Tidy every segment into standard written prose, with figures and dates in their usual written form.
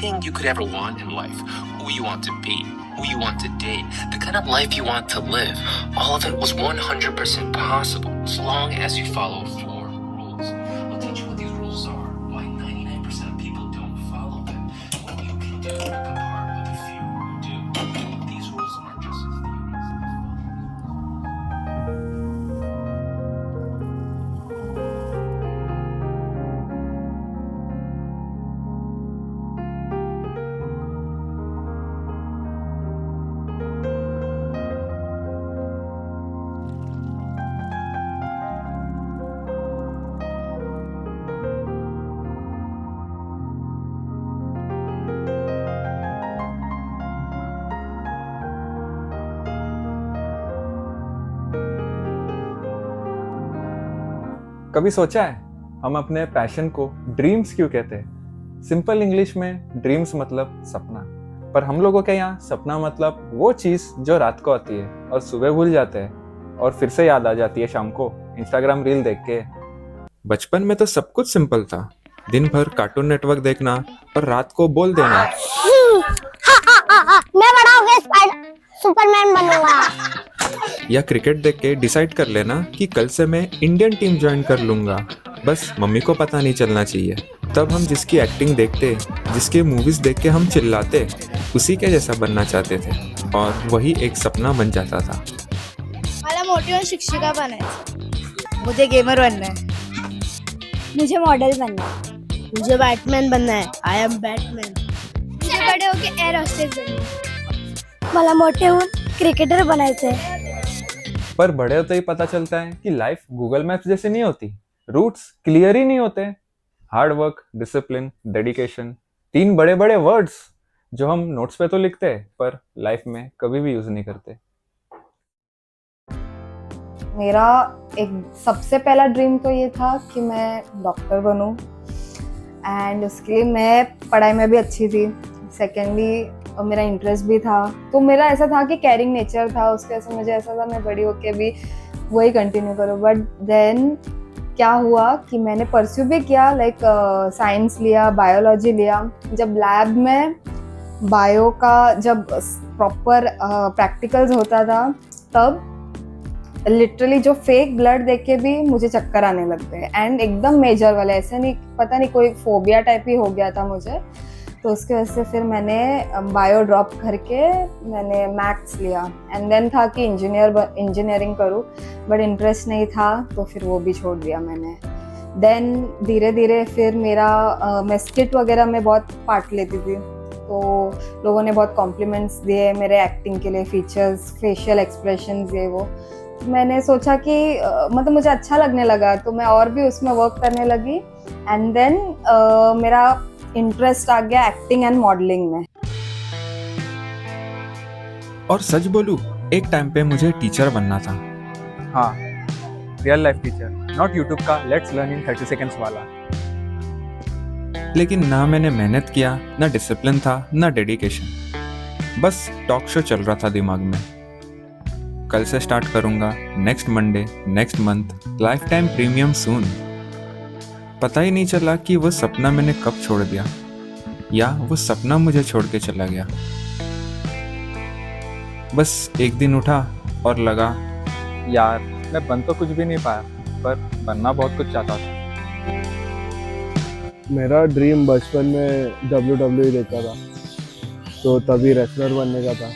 anything you could ever want in life, who you want to be, who you want to date, the kind of life you want to live, all of it was 100% possible as long as you follow 4 rules. I'll teach you what these rules are, why 99% of people don't follow them, what you can do to become part of the few who do. These rules aren't just कभी सोचा है हम अपने passion को dreams क्यों कहते हैं? Simple English में ड्रीम्स मतलब सपना, पर हम लोगों के यहाँ सपना मतलब वो चीज़ जो रात को आती है और सुबह भूल जाते हैं और फिर से याद आ जाती है शाम को इंस्टाग्राम रील देख के। बचपन में तो सब कुछ सिंपल था, दिन भर कार्टून नेटवर्क देखना और रात को बोल देना मैं बड़ा होकर सुपरमैन बनूंगा, या क्रिकेट देख के डिसाइड कर लेना कि कल से मैं इंडियन टीम ज्वाइन कर लूंगा, बस मम्मी को पता नहीं चलना चाहिए। तब हम जिसकी एक्टिंग देखते, जिसके मूवीज देख के हम चिल्लाते, उसी के जैसा बनना चाहते थे और वही एक सपना बन जाता था। मला मोठी होऊन शिक्षिका बनायचं, मुझे गेमर बनना है, मुझे मॉडल बनना है, मुझे बैटमैन बनना है, आई एम बैटमैन, मुझे बड़े होके एयर होस्टेस बनना है, मला मोठे होऊन क्रिकेटर बनायचंय। पर बड़े होते ही पता चलता है कि लाइफ गूगल मैप्स जैसे नहीं होती, रूट्स क्लियर ही नहीं होते। हार्ड वर्क, डिसिप्लिन, डेडिकेशन, 3 बड़े बड़े वर्ड्स जो हम नोट्स पे तो लिखते हैं पर लाइफ में कभी भी यूज नहीं करते। मेरा एक सबसे पहला ड्रीम तो ये था कि मैं डॉक्टर बनूं, एंड उसके लिए मैं पढ़ाई में भी अच्छी थी। सेकेंडली मेरा इंटरेस्ट भी था, तो मेरा ऐसा था कि केयरिंग नेचर था, उसके वजह से मुझे ऐसा था मैं बड़ी होके भी वही कंटिन्यू करूँ। बट देन क्या हुआ कि मैंने परस्यू भी किया, लाइक साइंस लिया, बायोलॉजी लिया। जब लैब में बायो का जब प्रॉपर प्रैक्टिकल्स होता था, तब लिटरली जो फेक ब्लड देख के भी मुझे चक्कर आने लगते हैं, एंड एकदम मेजर वाले, ऐसे नहीं, पता नहीं कोई फोबिया टाइप ही हो गया था मुझे। तो उसके वजह से फिर मैंने बायो ड्रॉप करके मैंने मैथ्स लिया, एंड देन था कि इंजीनियरिंग करूँ, बट इंटरेस्ट नहीं था तो फिर वो भी छोड़ दिया मैंने। देन धीरे धीरे फिर मेरा मैं स्किट वगैरह में बहुत पार्ट लेती थी, तो लोगों ने बहुत कॉम्प्लीमेंट्स दिए मेरे एक्टिंग के लिए, फीचर्स, फेशियल एक्सप्रेशंस, ये वो। मैंने सोचा कि मतलब मुझे अच्छा लगने लगा, तो मैं और भी उसमें वर्क करने लगी, एंड देन मेरा इंटरेस्ट आ गया एक्टिंग एंड मॉडलिंग में। और सच बोलूं, एक टाइम पे मुझे टीचर बनना था। हाँ, real life teacher, not YouTube का लेट्स लर्न इन 30 सेकेंड्स वाला। लेकिन ना मैंने मेहनत किया, ना डिसिप्लिन था, ना डेडिकेशन, बस टॉक शो चल रहा था दिमाग में। कल से स्टार्ट करूंगा, next Monday, next month, life time premium soon. पता ही नहीं चला कि वो सपना मैंने कब छोड़ दिया, या वो सपना मुझे छोड़ के चला गया। बस एक दिन उठा और लगा, यार मैं बन तो कुछ भी नहीं पाया, पर बनना बहुत कुछ चाहता था। मेरा ड्रीम बचपन में WWE देखा था, तो तभी रेसलर बनने का था।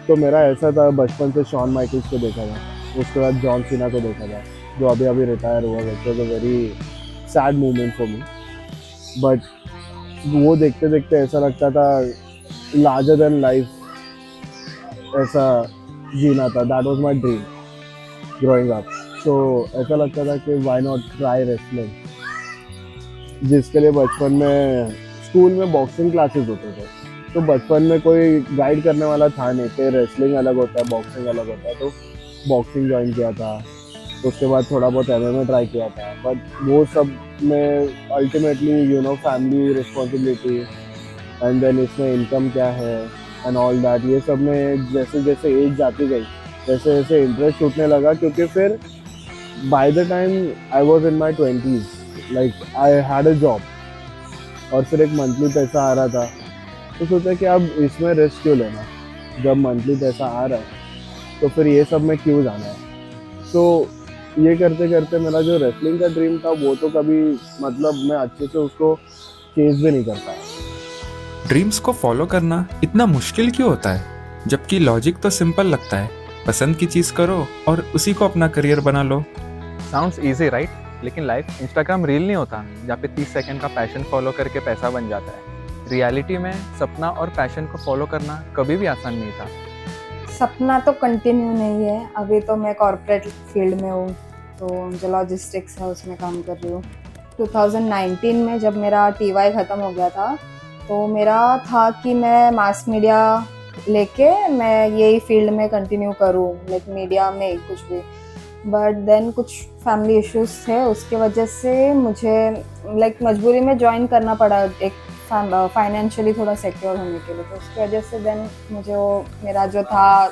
तो मेरा ऐसा था, बचपन से शॉन माइकल्स को देखा था, उसके बाद जॉन सीना को देखा था, जो अभी अभी रिटायर हुआ है। तो very sad moment for me, but वो देखते देखते ऐसा लगता था लार्जर देन लाइफ ऐसा जीना था। That was my dream growing up. तो ऐसा लगता था कि व्हाई नॉट ट्राई रेसलिंग, जिसके लिए बचपन में स्कूल में बॉक्सिंग क्लासेस होते थे, तो बचपन में कोई गाइड करने वाला था नहीं कि रेसलिंग अलग होता है, बॉक्सिंग अलग होता है। तो बॉक्सिंग ज्वाइन किया था, उसके बाद थोड़ा बहुत MMA ट्राई किया था, बट वो सब में ultimately family responsibility, and then इसमें इनकम क्या है एंड ऑल दैट, ये सब में जैसे जैसे एज जाती गई वैसे वैसे इंटरेस्ट छूटने लगा। क्योंकि फिर by the time I was in my 20s, like I had a job, और फिर एक मंथली पैसा आ रहा था, तो सोचा कि अब इसमें रिस्क क्यों लेना, जब मंथली पैसा आ रहा है तो फिर ये सब में क्यों जाना है। तो ये करते करते मेरा जो रेसलिंग का ड्रीम था वो तो कभी मतलब मैं अच्छे से उसको चेज भी नहीं कर पाया। ड्रीम्स को फॉलो करना इतना मुश्किल क्यों होता है, जबकि लॉजिक तो सिंपल लगता है, पसंद की चीज़ करो और उसी को अपना करियर बना लो। साउंड्स इजी राइट, लेकिन लाइफ इंस्टाग्राम रील नहीं होता जहाँ पे 30 सेकंड का पैशन फॉलो करके पैसा बन जाता है। रियलिटी में सपना और पैशन को फॉलो करना कभी भी आसान नहीं था। सपना तो कंटिन्यू नहीं है, अभी तो मैं कॉर्पोरेट फील्ड में हूँ, तो जो लॉजिस्टिक्स है उसमें काम कर रही हूँ। 2019 में जब मेरा TY ख़त्म हो गया था तो मेरा था कि मैं मास मीडिया लेके मैं यही फील्ड में कंटिन्यू करूँ, लाइक मीडिया में कुछ भी। बट देन कुछ फैमिली इश्यूज थे, उसके वजह से मुझे लाइक मजबूरी में ज्वाइन करना पड़ा एक फाइनेंशियली थोड़ा सिक्योर होने के लिए। तो उसकी वजह से देन मुझे वो मेरा जो था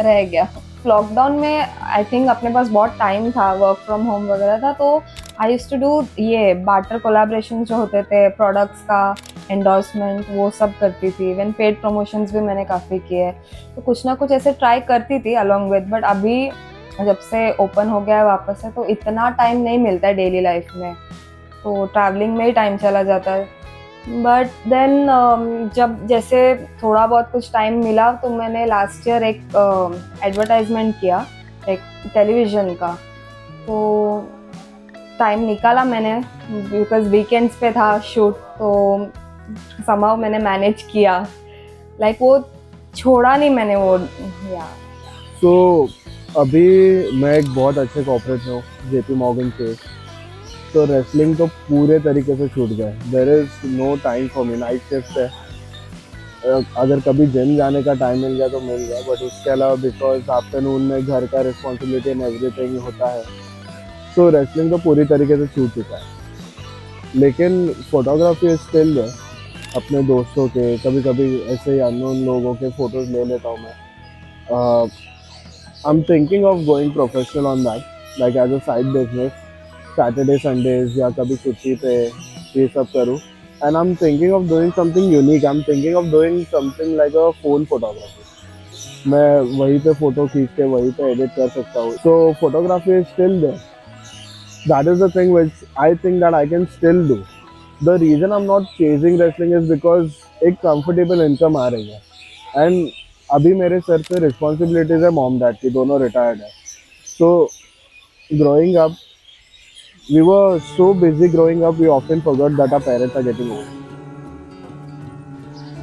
रह गया। लॉकडाउन में आई थिंक अपने पास बहुत टाइम था, वर्क फ्रॉम होम वगैरह था, तो आई यूज्ड टू डू ये बार्टर कोलैबोरेशन जो होते थे, प्रोडक्ट्स का एंडोर्समेंट वो सब करती थी। इवन पेड प्रमोशंस भी मैंने काफ़ी किए, तो कुछ ना कुछ ऐसे ट्राई करती थी अलॉन्ग विद। बट अभी जब से ओपन हो गया है वापस से, तो इतना टाइम नहीं मिलता है डेली लाइफ में, तो ट्रैवलिंग में ही टाइम चला जाता है। बट देन जब जैसे थोड़ा बहुत कुछ टाइम मिला तो मैंने लास्ट ईयर एक एडवर्टाइजमेंट किया एक टेलीविज़न का, तो टाइम निकाला मैंने बिकॉज वीकेंड्स पे था शूट, तो समहाउ मैंने मैनेज किया, लाइक वो छोड़ा नहीं मैंने वो। या तो अभी मैं एक बहुत अच्छे कॉर्पोरेट में हूँ, JP Morgan से, तो रेसलिंग तो पूरे तरीके से छूट गया। There is no time for me, night shift है, अगर कभी जिम जाने का टाइम मिल गया तो मिल गया, बट उसके अलावा बिकॉज आफ्टरनून में घर का रिस्पॉन्सिबिलिटी एंड एवरीथिंग होता है, तो रेसलिंग तो पूरी तरीके से छूट चुका है। लेकिन फोटोग्राफी इज स्टिल है, अपने दोस्तों के कभी कभी ऐसे ही अननोन लोगों के फ़ोटोज़ ले लेता हूँ मैं। I am thinking of going professional on that, like as a side business, Saturday Sundays या कभी छुट्टी पे ये सब करूँ। And I am thinking of doing something unique, I am thinking of doing something like a phone photography. मैं वहीं पे फ़ोटो खींच के वहीं पे एडिट कर सकता हूँ, so photography is still there. That is the thing which I think that I can still do. The reason I'm not chasing wrestling is because एक comfortable income आ रही है, and अभी मेरे सर पे responsibilities है mom dad की, दोनों retired है। So growing up, we were so busy growing up, we often forgot that our parents are getting old.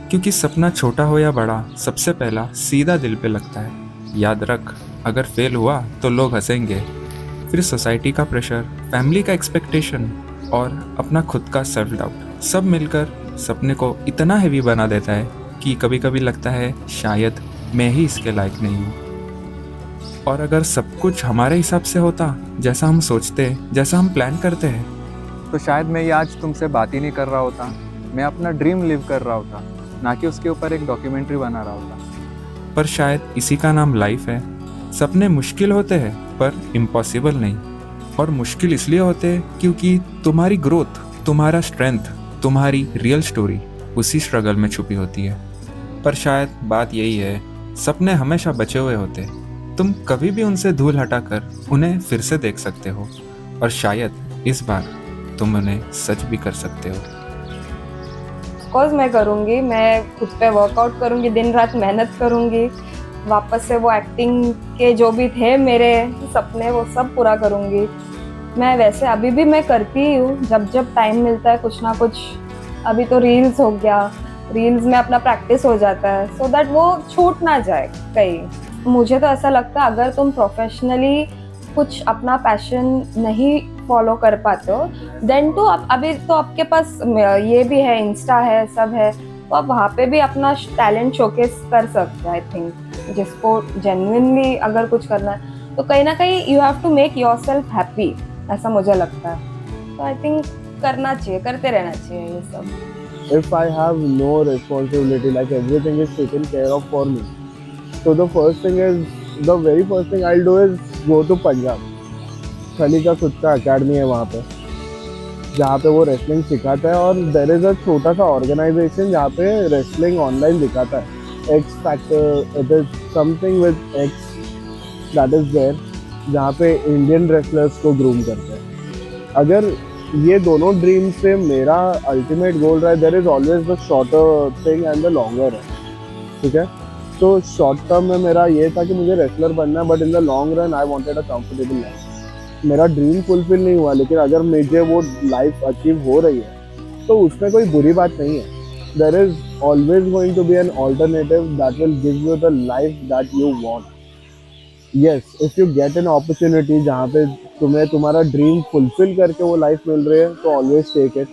क्योंकि सपना छोटा हो या बड़ा, सबसे पहला सीधा दिल पे लगता है। याद रख, अगर फेल हुआ तो लोग हंसेंगे, फिर सोसाइटी का प्रेशर, फैमिली का एक्सपेक्टेशन और अपना खुद का सेल्फ डाउट, सब मिलकर सपने को इतना हैवी बना देता है कि कभी कभी लगता है शायद मैं ही इसके लायक नहीं हूँ। और अगर सब कुछ हमारे हिसाब से होता, जैसा हम सोचते, जैसा हम प्लान करते हैं, तो शायद मैं ये आज तुमसे बात ही नहीं कर रहा होता, मैं अपना ड्रीम लिव कर रहा होता, ना कि उसके ऊपर एक डॉक्यूमेंट्री बना रहा होता। पर शायद इसी का नाम लाइफ है। सपने मुश्किल होते हैं पर इम्पॉसिबल नहीं, और मुश्किल इसलिए होते हैं क्योंकि तुम्हारी ग्रोथ, तुम्हारा स्ट्रेंथ, तुम्हारी रियल स्टोरी उसी स्ट्रगल में छुपी होती है। पर शायद बात यही है, सपने हमेशा बचे हुए होते, तुम कभी भी उनसे धूल हटाकर उन्हें फिर से देख सकते हो, और शायद इस बार तुम उन्हें सच भी कर सकते हो। ऑफकोर्स मैं करूँगी, मैं खुद पे वर्कआउट करूँगी, दिन रात मेहनत करूँगी, वापस से वो एक्टिंग के जो भी थे मेरे सपने वो सब पूरा करूँगी। मैं वैसे अभी भी मैं करती ही हूँ, जब जब टाइम मिलता है कुछ ना कुछ। अभी तो रील्स हो गया, रील्स में अपना प्रैक्टिस हो जाता है, सो दैट वो छूट ना जाए कहीं। मुझे तो ऐसा लगता है अगर तुम प्रोफेशनली कुछ अपना पैशन नहीं फॉलो कर पाते हो, देन तो अभी तो आपके पास ये भी है, इंस्टा है, सब है, तो आप वहाँ पे भी अपना टैलेंट शोकेस कर सकते हो। आई थिंक जिसको जेन्युइनली अगर कुछ करना है तो कहीं ना कहीं you have to make yourself happy, ऐसा मुझे लगता है। तो आई थिंक करना चाहिए, करते रहना चाहिए ये सब। If I have no responsibility, like everything is taken care of for me, so the very first thing I'll do is go to Punjab। खली का खुद का अकेडमी है वहाँ पे, जहाँ पे वो रेसलिंग सिखाता है, और देयर इज़ अ छोटा सा ऑर्गेनाइजेशन जहाँ पे रेसलिंग ऑनलाइन दिखाता है, x factor, it is something with x that is there, जहाँ पे इंडियन रेसलर्स को ग्रूम करते हैं। अगर ये दोनों ड्रीम से मेरा अल्टीमेट गोल रहा है, there is always the shorter thing and the longer है, ठीक है। तो शॉर्ट टर्म में मेरा ये था कि मुझे रेसलर बनना है, but in the long run I wanted a comfortable life. मेरा ड्रीम फुलफिल नहीं हुआ, लेकिन अगर मुझे वो लाइफ अचीव हो रही है तो उसमें कोई बुरी बात नहीं है। There is always going to be an alternative that will give you the life that you want. Yes, if you get an opportunity जहाँ पे तुम्हें तुम्हारा ड्रीम फुलफिल करके वो लाइफ मिल रही है, तो always take it.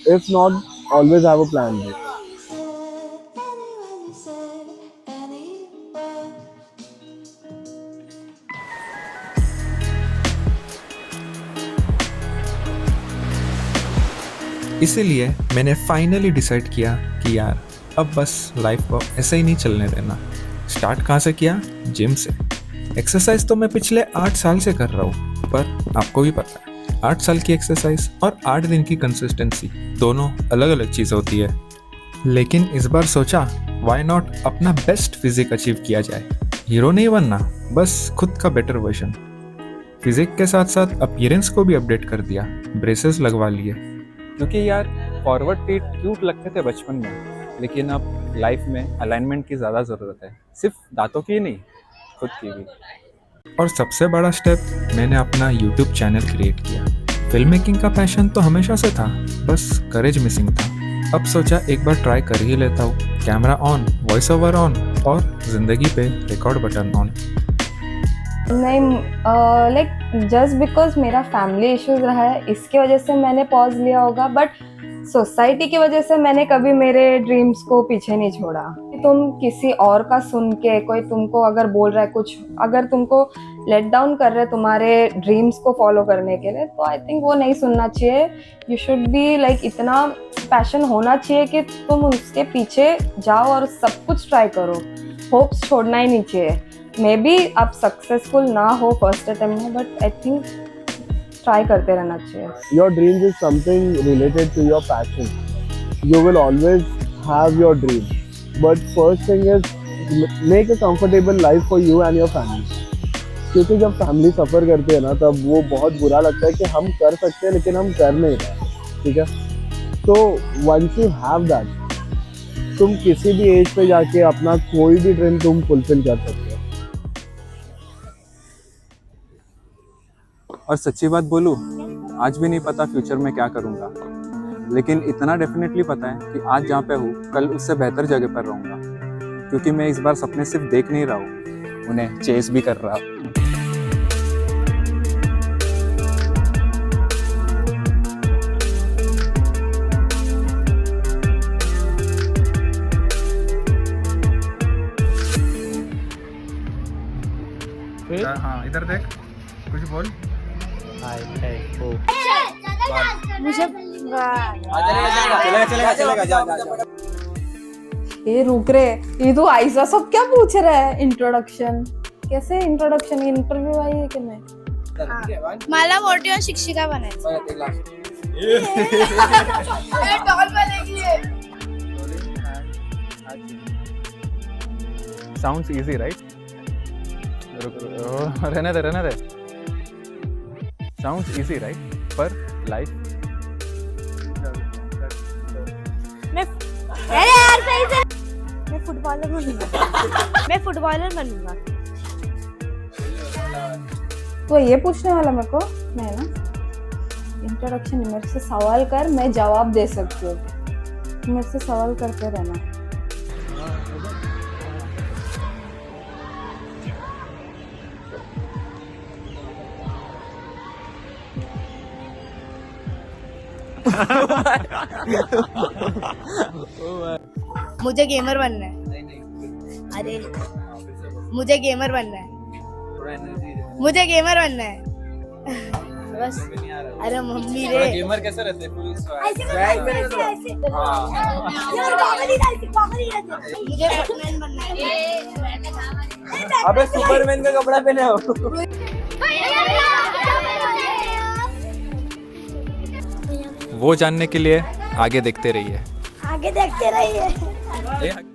If not, always have a plan b. इसीलिए मैंने फाइनली डिसाइड किया कि यार अब बस लाइफ को ऐसे ही नहीं चलने देना। स्टार्ट कहाँ से किया? जिम से। एक्सरसाइज तो मैं पिछले 8 साल से कर रहा हूँ, पर आपको भी पता है 8 साल की एक्सरसाइज और 8 दिन की कंसिस्टेंसी दोनों अलग अलग चीज़ होती है। लेकिन इस बार सोचा व्हाई नॉट अपना बेस्ट फिजिक अचीव किया जाए। हीरो नहीं बनना, बस खुद का बेटर वर्जन। फिजिक के साथ साथ अपीयरेंस को भी अपडेट कर दिया, ब्रेसेस लगवा लिए, क्योंकि यार फॉरवर्ड फीट क्यूट लगते थे बचपन में, लेकिन अब लाइफ में अलाइनमेंट की ज़्यादा ज़रूरत है, सिर्फ दांतों की नहीं, खुद की भी। और सबसे बड़ा स्टेप, मैंने अपना यूट्यूब चैनल क्रिएट किया। फिल्म मेकिंग का पैशन तो हमेशा से था, बस करेज मिसिंग था। अब सोचा एक बार ट्राई कर ही लेता हूँ। Camera on, voice over on और जिंदगी पे रिकॉर्ड बटन ऑन। नहीं, लाइक जस्ट बिकॉज मेरा फैमिली इश्यूज रहा है, इसकी वजह से मैंने पॉज लिया होगा, बट सोसाइटी की वजह से मैंने कभी मेरे ड्रीम्स को पीछे नहीं छोड़ा। तुम किसी और का सुन के, कोई तुमको अगर बोल रहा है कुछ, अगर तुमको लेट डाउन कर रहे हैं तुम्हारे ड्रीम्स को फॉलो करने के लिए, तो आई थिंक वो नहीं सुनना चाहिए। यू शुड बी लाइक, इतना पैशन होना चाहिए कि तुम उसके पीछे जाओ और सब कुछ ट्राई करो। होप्स छोड़ना ही नहीं चाहिए। मे बी आप सक्सेसफुल ना हो फर्स्ट अटेम्प्ट में, बट आई थिंक ट्राई करते रहना चाहिए। Your dreams is something related to your passion. You will always have your dream, but first thing is make a comfortable life for you and your family. क्योंकि जब family सफ़र करती है ना, तब वो बहुत बुरा लगता है कि हम कर सकते हैं लेकिन हम कर नहीं रहे, ठीक है। तो once you have that, तुम किसी भी एज पे जाके अपना कोई भी ड्रीम तुम फुलफिल कर सकते हो। और सच्ची बात बोलूँ, आज भी नहीं पता फ्यूचर में क्या करूँगा, लेकिन इतना डेफिनेटली पता है कि आज जहाँ पे हूँ कल उससे बेहतर जगह पर रहूँगा, क्योंकि मैं इस बार सपने सिर्फ देख नहीं रहा हूँ, उन्हें चेस भी कर रहा हूँ। हाँ, इधर देख, कुछ बोल। मुझे ये रुक रे, ये तो ऐसा सब क्या पूछ रहा है? इंट्रोडक्शन कैसे? इंट्रोडक्शन इंटरव्यू आई है कि नहीं? मला मोठी होऊन शिक्षिका बनायचं। Sounds easy, right? रहने दे। Sounds easy, right? पर लाइफ अरे यार सही से, मैं फुटबॉलर बनूंगा। तो ये पूछने वाला मेरे को? मैं ना इंट्रोडक्शन, मेरे से सवाल कर, मैं जवाब दे सकती हूँ। मेरे से सवाल करते रहना। मुझे गेमर बनना है। अरे मुझे गेमर बनना है। बस। अरे मम्मी रे, गेमर कैसे रहते हैं? मुझे बैटमैन बनना है। अबे सुपरमैन का कपड़ा पहने हो। वो जानने के लिए आगे देखते रहिए। आगे देखते रहिए।